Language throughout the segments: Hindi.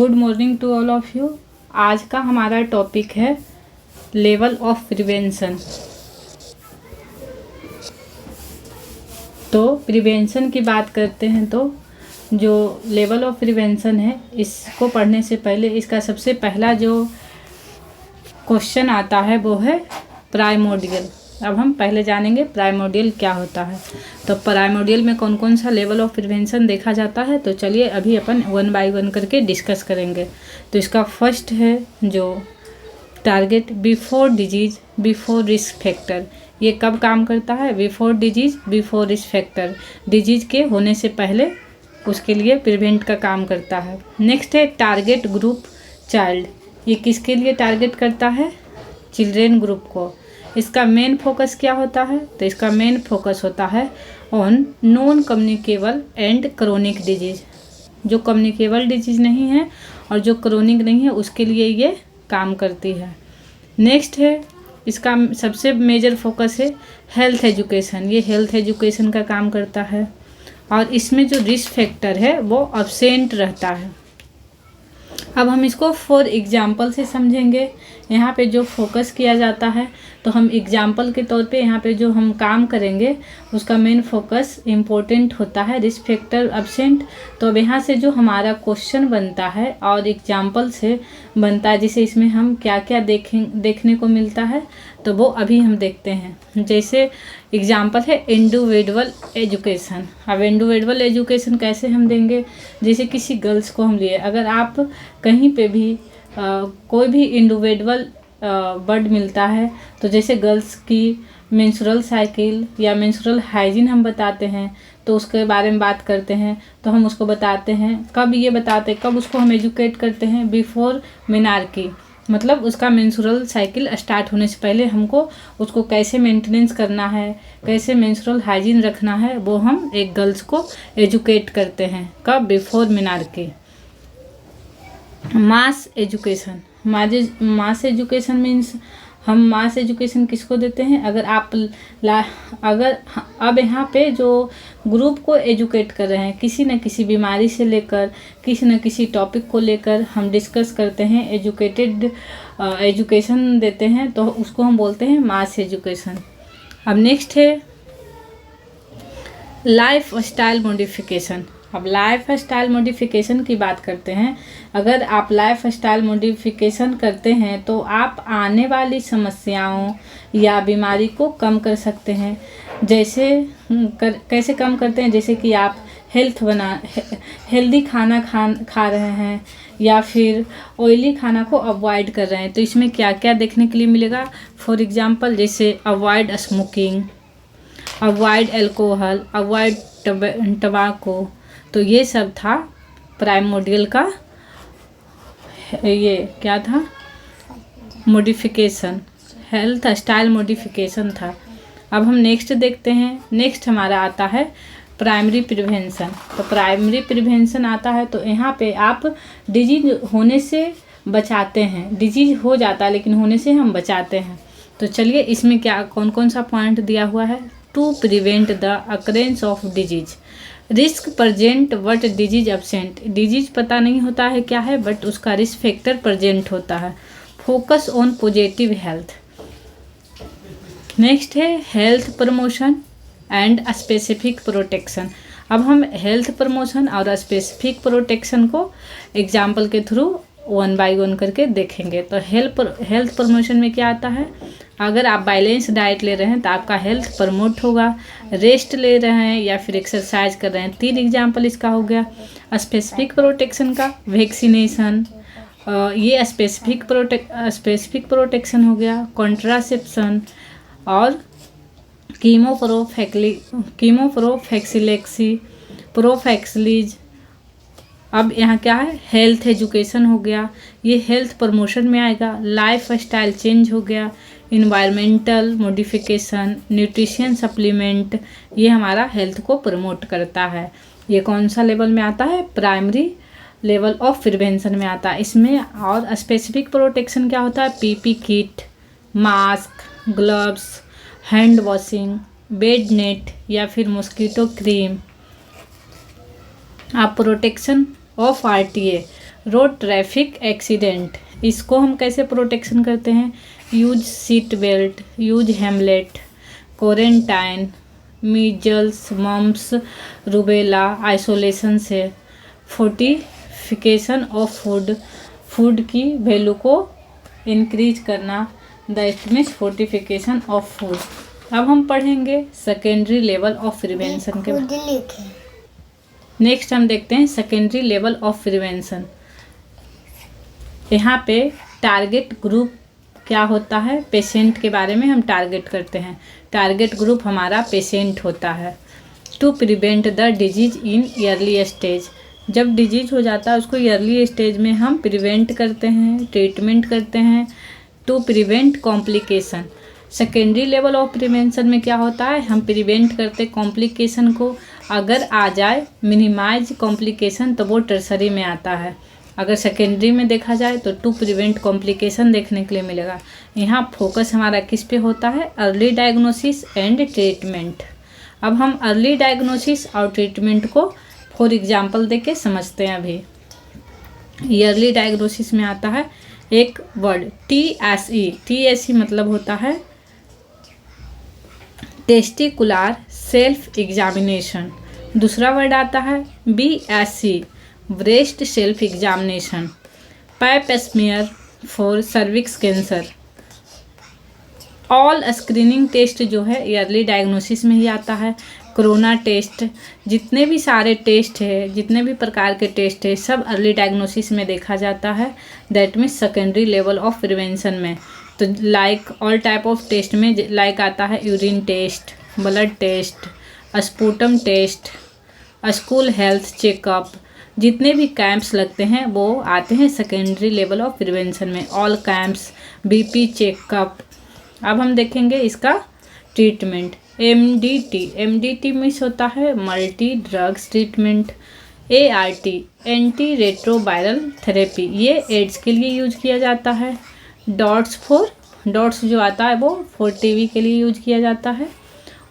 Good morning to all of you. आज का हमारा टॉपिक है लेवल ऑफ प्रिवेंशन। तो प्रिवेंशन की बात करते हैं तो जो लेवल ऑफ प्रिवेंशन है इसको पढ़ने से पहले इसका सबसे पहला जो क्वेश्चन आता है वो है प्राइमोर्डियल। अब हम पहले जानेंगे प्राइमोर्डियल क्या होता है। तो प्राइमोर्डियल में कौन कौन सा लेवल ऑफ प्रिवेंशन देखा जाता है, तो चलिए अभी अपन वन बाय वन करके डिस्कस करेंगे। तो इसका फर्स्ट है जो target before disease before risk factor. ये कब काम करता है? Before disease before risk factor, disease के होने से पहले उसके लिए प्रिवेंट का काम करता है। नेक्स्ट है टारगेट ग्रुप चाइल्ड। ये किसके लिए टारगेट करता है? चिल्ड्रेन ग्रुप को। इसका मेन फोकस क्या होता है? तो इसका मेन फोकस होता है on non communicable and chronic disease. जो कम्युनिकेबल डिजीज नहीं है और जो क्रोनिक नहीं है उसके लिए ये काम करती है। नेक्स्ट है इसका सबसे मेजर फोकस है हेल्थ एजुकेशन। ये हेल्थ एजुकेशन का काम करता है और इसमें जो रिस्क फैक्टर है वो अब्सेंट रहता है। अब हम इसको फॉर एग्जाम्पल से समझेंगे। यहाँ पे जो फोकस किया जाता है तो हम एग्जाम्पल के तौर पे यहाँ पे जो हम काम करेंगे उसका मेन फोकस इम्पोर्टेंट होता है रिस्क फैक्टर अब्सेंट। तो अब यहाँ से जो हमारा क्वेश्चन बनता है और एग्जाम्पल से बनता है, जिसे इसमें हम क्या क्या देखने को मिलता है तो वो अभी हम देखते हैं। जैसे एग्जाम्पल है इंडिविजुअल एजुकेशन। अब इंडिविजुअल एजुकेशन कैसे हम देंगे? जैसे किसी गर्ल्स को हम लिए, अगर आप कहीं पे भी कोई भी इंडिविजुअल वर्ड मिलता है तो जैसे गर्ल्स की मेंस्ट्रुअल साइकिल या मेंस्ट्रुअल हाइजीन हम बताते हैं तो उसके बारे में बात करते हैं। तो हम उसको बताते हैं कब, ये बताते कब उसको हम एजुकेट करते हैं? बिफोर मेनार्की, मतलब उसका मेंस्ट्रुअल साइकिल स्टार्ट होने से पहले हमको उसको कैसे मेंटेनेंस करना है, कैसे मेंस्ट्रुअल हाइजीन रखना है, वो हम एक गर्ल्स को एजुकेट करते हैं। कब? Before menarche. मास एजुकेशन। मास एजुकेशन मीन्स हम मास एजुकेशन किसको देते हैं? अगर अब यहाँ पे जो ग्रुप को एजुकेट कर रहे हैं किसी न किसी बीमारी से लेकर किसी न किसी टॉपिक को लेकर हम डिस्कस करते हैं, एजुकेटेड एजुकेशन देते हैं, तो उसको हम बोलते हैं मास एजुकेशन। अब नेक्स्ट है लाइफ स्टाइल मॉडिफिकेशन। अब लाइफ स्टाइल मॉडिफिकेशन की बात करते हैं। अगर आप लाइफ स्टाइल मॉडिफिकेशन करते हैं तो आप आने वाली समस्याओं या बीमारी को कम कर सकते हैं। जैसे कैसे कम करते हैं? जैसे कि आप हेल्दी खाना खा रहे हैं या फिर ऑयली खाना को अवॉइड कर रहे हैं, तो इसमें क्या क्या देखने के लिए मिलेगा? फॉर एग्जांपल जैसे avoid smoking, avoid alcohol, avoid टबाको। तो ये सब था प्राइमोर्डियल का, ये क्या था? मॉडिफिकेशन, हेल्थ स्टाइल मॉडिफिकेशन था। अब हम नेक्स्ट देखते हैं। नेक्स्ट हमारा आता है प्राइमरी प्रिवेंशन। तो प्राइमरी प्रिवेंशन आता है तो यहाँ पे आप डिजीज होने से बचाते हैं। डिजीज हो जाता है लेकिन होने से हम बचाते हैं। तो चलिए इसमें क्या कौन कौन सा पॉइंट दिया हुआ है? To prevent the occurrence of disease, risk present but disease absent. Disease पता नहीं होता है क्या है बट उसका रिस्क फैक्टर प्रजेंट होता है। Focus on positive health. Next है health promotion and specific protection. अब हम हेल्थ प्रमोशन और स्पेसिफिक प्रोटेक्शन को एग्जाम्पल के थ्रू वन बाय वन करके देखेंगे। तो हेल्थ प्रमोशन में क्या आता है? अगर आप बैलेंस डाइट ले रहे हैं तो आपका हेल्थ प्रमोट होगा। रेस्ट ले रहे हैं या फिर एक्सरसाइज कर रहे हैं, 3 एग्जाम्पल इसका हो गया। स्पेसिफिक प्रोटेक्शन का वैक्सीनेशन, ये स्पेसिफिक प्रोटेक्शन हो गया। कॉन्ट्रासेप्शन और प्रोफैक्सिलीज। अब यहाँ क्या है? हेल्थ एजुकेशन हो गया, ये हेल्थ प्रमोशन में आएगा। लाइफ स्टाइल चेंज हो गया। इन्वायरमेंटल मॉडिफिकेशन, न्यूट्रिशन सप्लीमेंट, ये हमारा हेल्थ को प्रमोट करता है। ये कौन सा लेवल में आता है? प्राइमरी लेवल ऑफ प्रिवेंशन में आता है। इसमें और स्पेसिफिक प्रोटेक्शन क्या होता है? PP kit, mask, gloves, hand washing, bed net या फिर मॉस्किटो क्रीम। आप protection of RTA, road traffic accident, इसको हम कैसे प्रोटेक्शन करते हैं? यूज सीट बेल्ट, यूज हेमलेट, quarantine, measles, mumps, rubella, isolation से, फोर्टिफिकेशन ऑफ फूड की वैल्यू को इंक्रीज करना, that means fortification of food. अब हम पढ़ेंगे सेकेंडरी लेवल ऑफ प्रिवेंशन के बारे में। नेक्स्ट हम देखते हैं सेकेंडरी लेवल ऑफ प्रिवेंशन। यहाँ पे टारगेट ग्रुप क्या होता है? पेशेंट के बारे में हम टारगेट करते हैं। टारगेट ग्रुप हमारा पेशेंट होता है। To prevent the disease in early stage, जब डिजीज हो जाता है उसको अर्ली स्टेज में हम प्रिवेंट करते हैं, ट्रीटमेंट करते हैं। To prevent complication, secondary level of prevention में क्या होता है? हम प्रिवेंट करते कॉम्प्लिकेशन को, अगर आ जाए मिनिमाइज कॉम्प्लिकेशन तो वो टर्सरी में आता है। अगर सेकेंडरी में देखा जाए तो टू प्रिवेंट कॉम्प्लिकेशन देखने के लिए मिलेगा। यहाँ फोकस हमारा किस पे होता है? Early diagnosis and treatment. अब हम अर्ली डायग्नोसिस और ट्रीटमेंट को फॉर एग्जांपल देके समझते हैं। अभी अर्ली डायग्नोसिस में आता है एक वर्ड TSE, TSE मतलब होता है टेस्टिकुलर सेल्फ एग्जामिनेशन। दूसरा वर्ड आता है BSE, breast self examination. Pap smear for cervix cancer. All screening test जो है अर्ली डायग्नोसिस में ही आता है। कोरोना टेस्ट, जितने भी सारे टेस्ट है, जितने भी प्रकार के टेस्ट है, सब अर्ली डायग्नोसिस में देखा जाता है। That means secondary level of prevention में। तो like all type of test में लाइक आता है urine test, blood test, sputum test, school health checkup, जितने भी कैंप्स लगते हैं वो आते हैं सेकेंडरी लेवल ऑफ प्रिवेंशन में। All camps, BP checkup. अब हम देखेंगे इसका ट्रीटमेंट। MDT मीन्स होता है multi drugs treatment. ART, anti retroviral therapy, ये एड्स के लिए यूज किया जाता है। डॉट्स जो आता है वो फॉर TB के लिए यूज किया जाता है।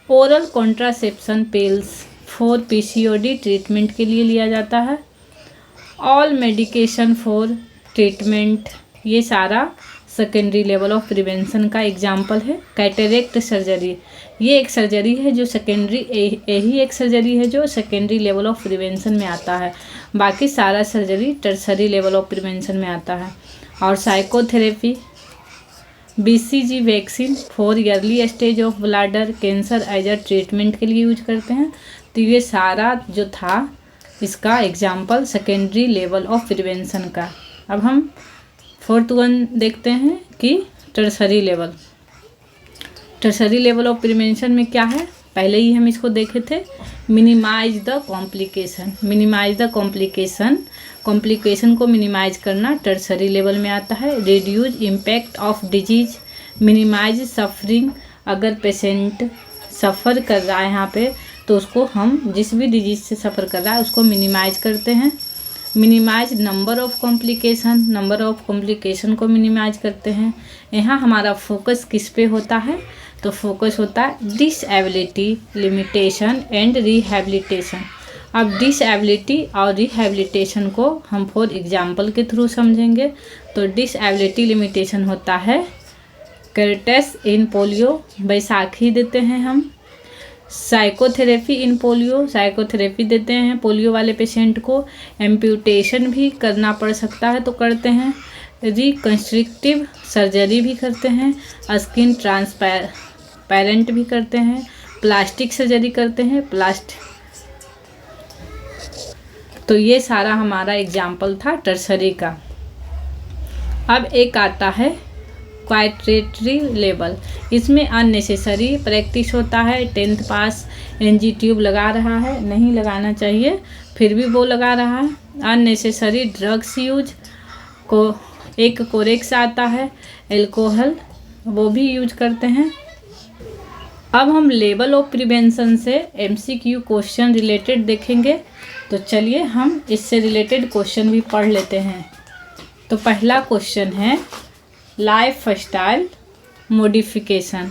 Oral contraception pills for PCOD treatment के लिए लिया जाता है। ऑल मेडिकेशन फॉर ट्रीटमेंट, ये सारा सेकेंडरी लेवल ऑफ प्रिवेंशन का एग्जाम्पल है। कैटरेक्ट सर्जरी, ये एक सर्जरी है जो यही एक सर्जरी है जो सेकेंडरी लेवल ऑफ प्रिवेंशन में आता है। बाकी सारा surgery tertiary level of prevention में आता है। और psychotherapy, BCG vaccine for early stage of bladder cancer as a treatment के लिए यूज करते हैं। तो ये सारा जो था इसका example secondary level of prevention का। अब हम 4th वन देखते हैं कि टर्सरी लेवल ऑफ प्रिवेंशन में क्या है? पहले ही हम इसको देखे थे। मिनिमाइज द कॉम्प्लिकेशन को मिनिमाइज करना टर्सरी लेवल में आता है। Reduce impact of disease, minimize suffering, अगर पेशेंट सफ़र कर रहा है यहाँ पे तो उसको हम जिस भी डिजीज से सफ़र कर रहा है उसको मिनिमाइज करते हैं। मिनिमाइज नंबर ऑफ कॉम्प्लिकेशन को मिनिमाइज करते हैं। यहाँ हमारा फोकस किस पे होता है? तो फोकस होता है डिसेबिलिटी, लिमिटेशन एंड रिहैबिलिटेशन। अब डिसेबिलिटी और रिहैबिलिटेशन को हम फॉर एग्जांपल के थ्रू समझेंगे। तो डिसेबिलिटी लिमिटेशन होता है कर्टस इन पोलियो, बैसाखी देते हैं हम। साइकोथेरेपी इन पोलियो, साइकोथेरेपी देते हैं पोलियो वाले पेशेंट को। एम्प्यूटेशन भी करना पड़ सकता है तो करते हैं। रिकन्स्ट्रक्टिव सर्जरी भी करते हैं। स्किन ट्रांसपेरेंट भी करते हैं। प्लास्टिक सर्जरी करते हैं। तो ये सारा हमारा एग्जाम्पल था टर्सरी का। अब एक आता है क्वाइटेटरी लेवल, इसमें अननेसेसरी प्रैक्टिस होता है। 10th पास NG ट्यूब लगा रहा है, नहीं लगाना चाहिए, फिर भी वो लगा रहा है। अननेसेसरी ड्रग्स यूज को एक कोरेक्स आता है, एल्कोहल, वो भी यूज करते हैं। अब हम लेवल ऑफ प्रिवेंशन से MCQ क्वेश्चन रिलेटेड देखेंगे। तो चलिए हम इससे रिलेटेड क्वेश्चन भी पढ़ लेते हैं। तो पहला क्वेश्चन है lifestyle modification.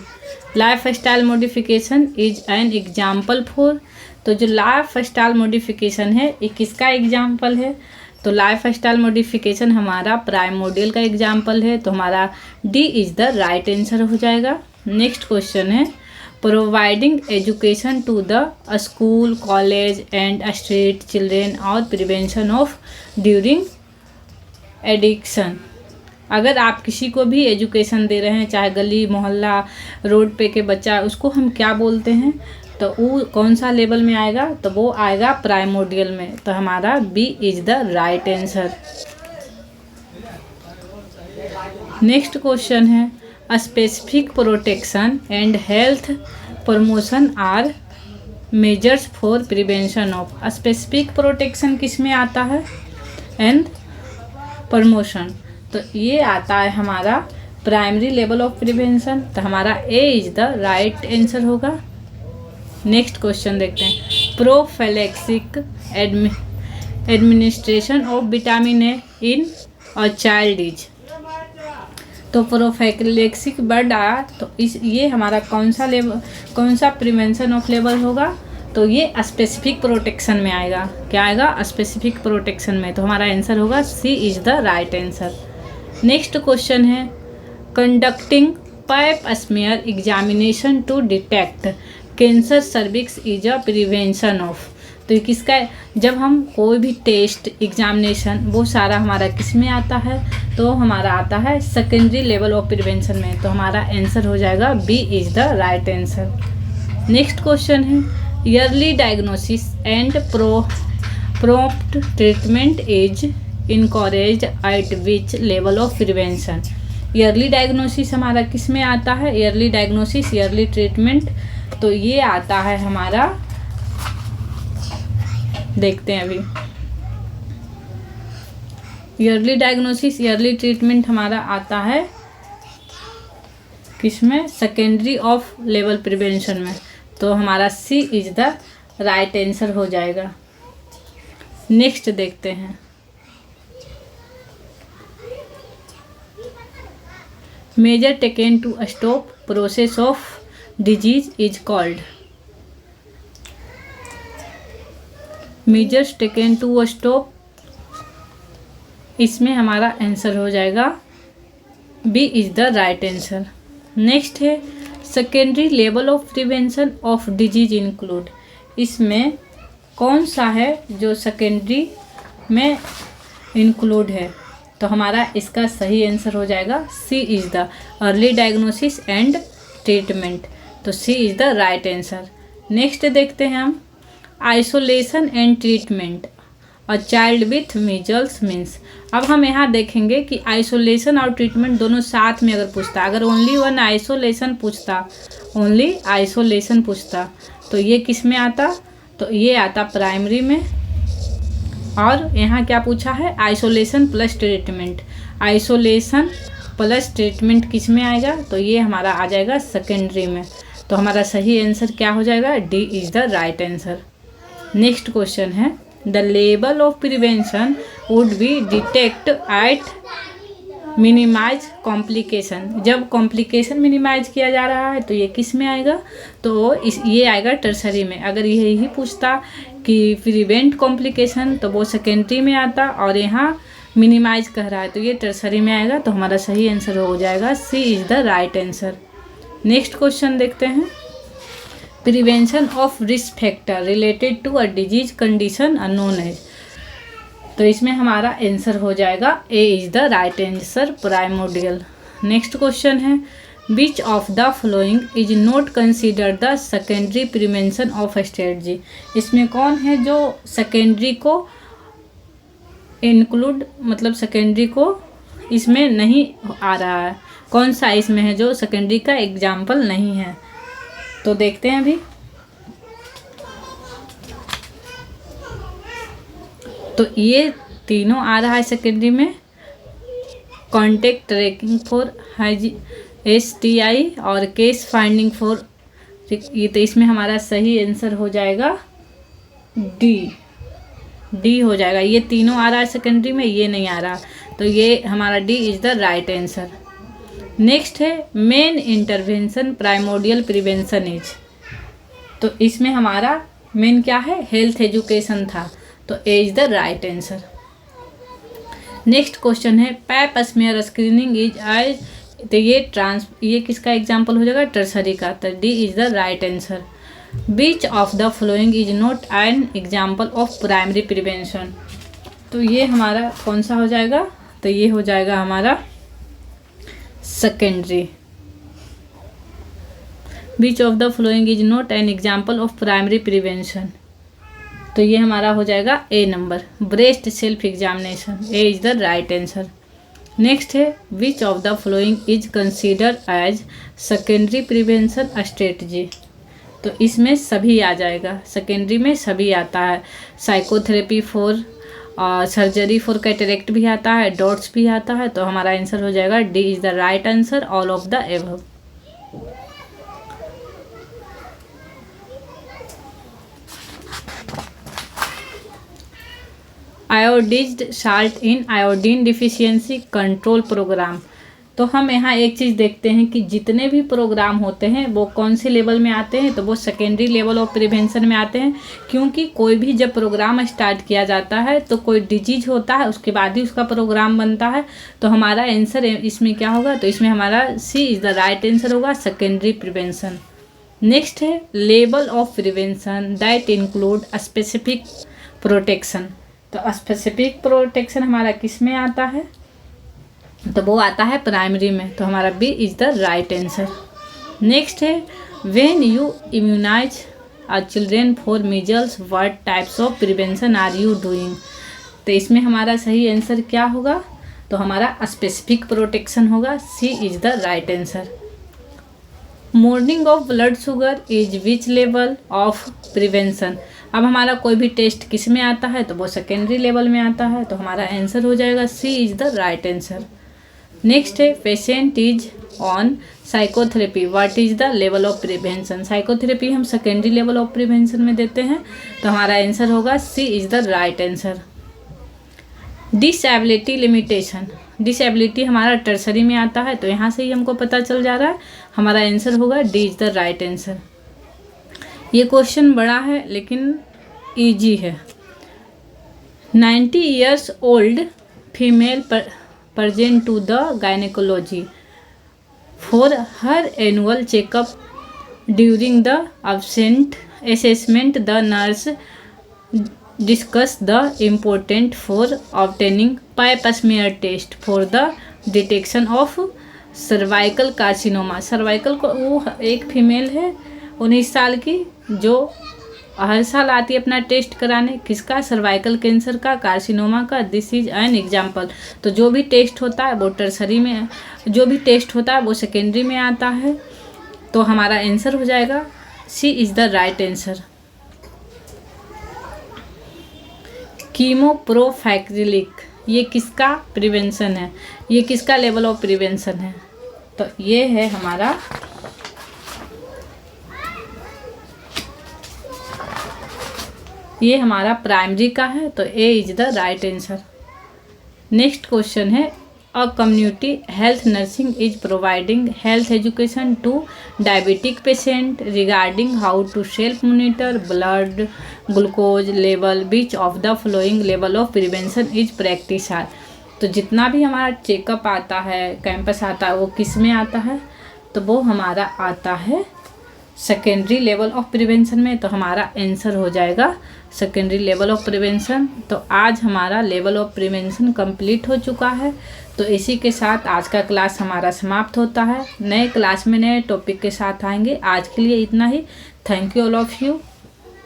Lifestyle modification is an example for. तो जो लाइफस्टाइल मॉडिफिकेशन है ये किसका एग्जाम्पल है? तो लाइफ स्टाइल मॉडिफिकेशन हमारा प्राइमोर्डियल का एग्जाम्पल है, तो हमारा D is the right answer हो जाएगा। नेक्स्ट क्वेश्चन है providing education to the school college and street children और प्रिवेंशन ऑफ ड्यूरिंग एडिक्शन। अगर आप किसी को भी एजुकेशन दे रहे हैं, चाहे गली मोहल्ला रोड पे के बच्चा, उसको हम क्या बोलते हैं, तो वो कौन सा लेवल में आएगा, तो वो आएगा प्राइमोर्डियल में। तो हमारा B is the right answer. Next question है specific protection and health promotion are measures for prevention of. Specific protection किस में आता है एंड प्रमोशन, तो ये आता है हमारा प्राइमरी लेवल ऑफ प्रिवेंशन। तो हमारा A is the right answer होगा। नेक्स्ट क्वेश्चन देखते हैं prophylactic administration of vitamin A in a child is. तो प्रोफिलैक्सिक वर्ड आया, तो ये हमारा कौन सा प्रिवेंशन ऑफ लेवल होगा, तो ये स्पेसिफिक प्रोटेक्शन में आएगा। क्या आएगा, स्पेसिफिक प्रोटेक्शन में। तो हमारा आंसर होगा C is the right answer. Next question है conducting pap smear examination to detect cancer cervix is a prevention of. तो किसका, जब हम कोई भी टेस्ट एग्जामिनेशन वो सारा हमारा किस में आता है, तो हमारा आता है सेकेंडरी लेवल ऑफ प्रिवेंशन में। तो हमारा आंसर हो जाएगा B is the right answer. Next question है early diagnosis and prompt treatment is encouraged at which level of prevention. Early diagnosis हमारा किस में आता है, ईयरली डायग्नोसिस ईयरली ट्रीटमेंट, तो ये आता है हमारा, देखते हैं अभी, ईयरली डायग्नोसिस ईयरली ट्रीटमेंट हमारा आता है किसमें, सेकेंडरी ऑफ लेवल प्रिवेंशन में। तो हमारा C is the right answer हो जाएगा। नेक्स्ट देखते हैं measure taken to stop process of disease is called. Measures taken to stop, इसमें हमारा आंसर हो जाएगा B is the right answer. Next है secondary level of prevention of disease include. इसमें कौन सा है जो सेकेंडरी में इंक्लूड है, तो हमारा इसका सही आंसर हो जाएगा C is the early diagnosis and treatment. तो C is the right answer. Next देखते हैं हम isolation and treatment a child with measles means. अब हम यहाँ देखेंगे कि आइसोलेशन और ट्रीटमेंट दोनों साथ में अगर पूछता, अगर ओनली वन आइसोलेशन पूछता, ओनली आइसोलेशन पूछता, तो ये किस में आता, तो ये आता प्राइमरी में। और यहाँ क्या पूछा है, isolation plus treatment. Isolation plus treatment किस में आएगा, तो ये हमारा आ जाएगा सेकेंडरी में। तो हमारा सही आंसर क्या हो जाएगा, D is the right answer. Next question है the level of prevention would be detect at minimize complication. जब कॉम्प्लिकेशन मिनिमाइज किया जा रहा है तो ये किस में आएगा, तो ये आएगा टर्सरी में। अगर यही पूछता कि प्रिवेंट कॉम्प्लिकेशन तो वो सेकेंडरी में आता, और यहाँ मिनिमाइज कह रहा है तो ये टर्सरी में आएगा। तो हमारा सही आंसर हो जाएगा C is the right answer. Next question देखते हैं prevention of risk factor related to a disease condition unknown as. तो इसमें हमारा आंसर हो जाएगा A is the right answer, primordial. Next question है which of the following is not consider the secondary prevention of strategy. इसमें कौन है जो सेकेंडरी को इंक्लूड, मतलब सेकेंडरी को इसमें नहीं आ रहा है, कौन सा इसमें है जो सेकेंडरी का एग्जाम्पल नहीं है, तो देखते हैं अभी। तो ये तीनों आ रहा है सेकेंडरी में, कॉन्टेक्ट ट्रैकिंग फॉर STI और केस फाइंडिंग फॉर, ये तो इसमें हमारा सही आंसर हो जाएगा डी हो जाएगा। ये तीनों आ रहा है सेकेंडरी में, ये नहीं आ रहा, तो ये हमारा D is the right answer. Next है main intervention primordial prevention is. तो इसमें हमारा मेन क्या है, हेल्थ एजुकेशन था, तो A is the right answer. Next question है pap smear screening is as, तो ये किसका एग्जाम्पल हो जाएगा, टर्सरी का, तो D is the right answer. Which of the following is not an example of primary prevention, तो ये हमारा कौन सा हो जाएगा, तो ये हो जाएगा हमारा secondary. Which of the following is not an example of primary prevention, तो ये हमारा हो जाएगा A number, breast self examination, A is the right answer. Next है which of the following is consider as secondary prevention strategy, तो इसमें सभी आ जाएगा, सेकेंडरी में सभी आता है, psychotherapy for surgery for cataract भी आता है, डॉट्स भी आता है, तो हमारा आंसर हो जाएगा D is the right answer, all of the above. Iodized salt in iodine deficiency control programme, तो हम यहाँ एक चीज़ देखते हैं कि जितने भी प्रोग्राम होते हैं वो कौन से लेवल में आते हैं, तो वो सेकेंडरी लेवल ऑफ प्रिवेंशन में आते हैं, क्योंकि कोई भी जब प्रोग्राम स्टार्ट किया जाता है तो कोई डिजीज होता है, उसके बाद ही उसका प्रोग्राम बनता है, तो हमारा आंसर इसमें क्या होगा, तो इसमें हमारा सी इज़ द राइट आंसर होगा, सेकेंडरी प्रिवेंशन। नेक्स्ट है level of prevention that include specific protection, तो स्पेसिफिक प्रोटेक्शन हमारा किस में आता है, तो वो आता है प्राइमरी में, तो हमारा B is the right answer. Next है when you immunize a children for measles what types of prevention are you doing, तो इसमें हमारा सही आंसर क्या होगा, तो हमारा स्पेसिफिक प्रोटेक्शन होगा, C is the right answer. Morning of blood sugar is which level of prevention, अब हमारा कोई भी टेस्ट किस में आता है, तो वो सेकेंडरी लेवल में आता है, तो हमारा आंसर हो जाएगा C is the right answer. Next है patient is on psychotherapy what is the level of prevention, psychotherapy हम सेकेंडरी लेवल ऑफ प्रिवेंशन में देते हैं, तो हमारा आंसर होगा C is the right answer. Disability limitation, disability हमारा टर्सरी में आता है, तो यहाँ से ही हमको पता चल जा रहा है, हमारा आंसर होगा D is the right answer. ये क्वेश्चन बड़ा है लेकिन इजी है। 90 years old female present to the gynecology for her annual checkup. During the absent assessment, the nurse discussed the important for obtaining pap smear test for the detection of cervical carcinoma, cervical को वो एक फीमेल है 19 साल की जो हर साल आती है अपना टेस्ट कराने, किसका, सर्वाइकल कैंसर का, कार्सिनोमा का, दिस इज एन एग्जाम्पल। तो जो भी टेस्ट होता है वो टर्सरी में, जो भी टेस्ट होता है वो सेकेंडरी में आता है, तो हमारा आंसर हो जाएगा C is the right answer. कीमोप्रोफाइलिक, ये किसका प्रिवेंशन है, ये किसका लेवल ऑफ प्रिवेंशन है, तो ये है हमारा प्राइमरी का है, तो A is the right answer. Next question है a community health nursing is providing health education to diabetic patient regarding how to self monitor blood glucose level, which of the following level of prevention is practice are, तो जितना भी हमारा चेकअप आता है, कैंपस आता है, वो किस में आता है, तो वो हमारा आता है सेकेंडरी लेवल ऑफ प्रिवेंशन में, तो हमारा आंसर हो जाएगा सेकेंडरी लेवल ऑफ प्रिवेंशन। तो आज हमारा लेवल ऑफ प्रिवेंशन कंप्लीट हो चुका है, तो इसी के साथ आज का क्लास हमारा समाप्त होता है। नए क्लास में नए टॉपिक के साथ आएंगे। आज के लिए इतना ही। Thank you all of you.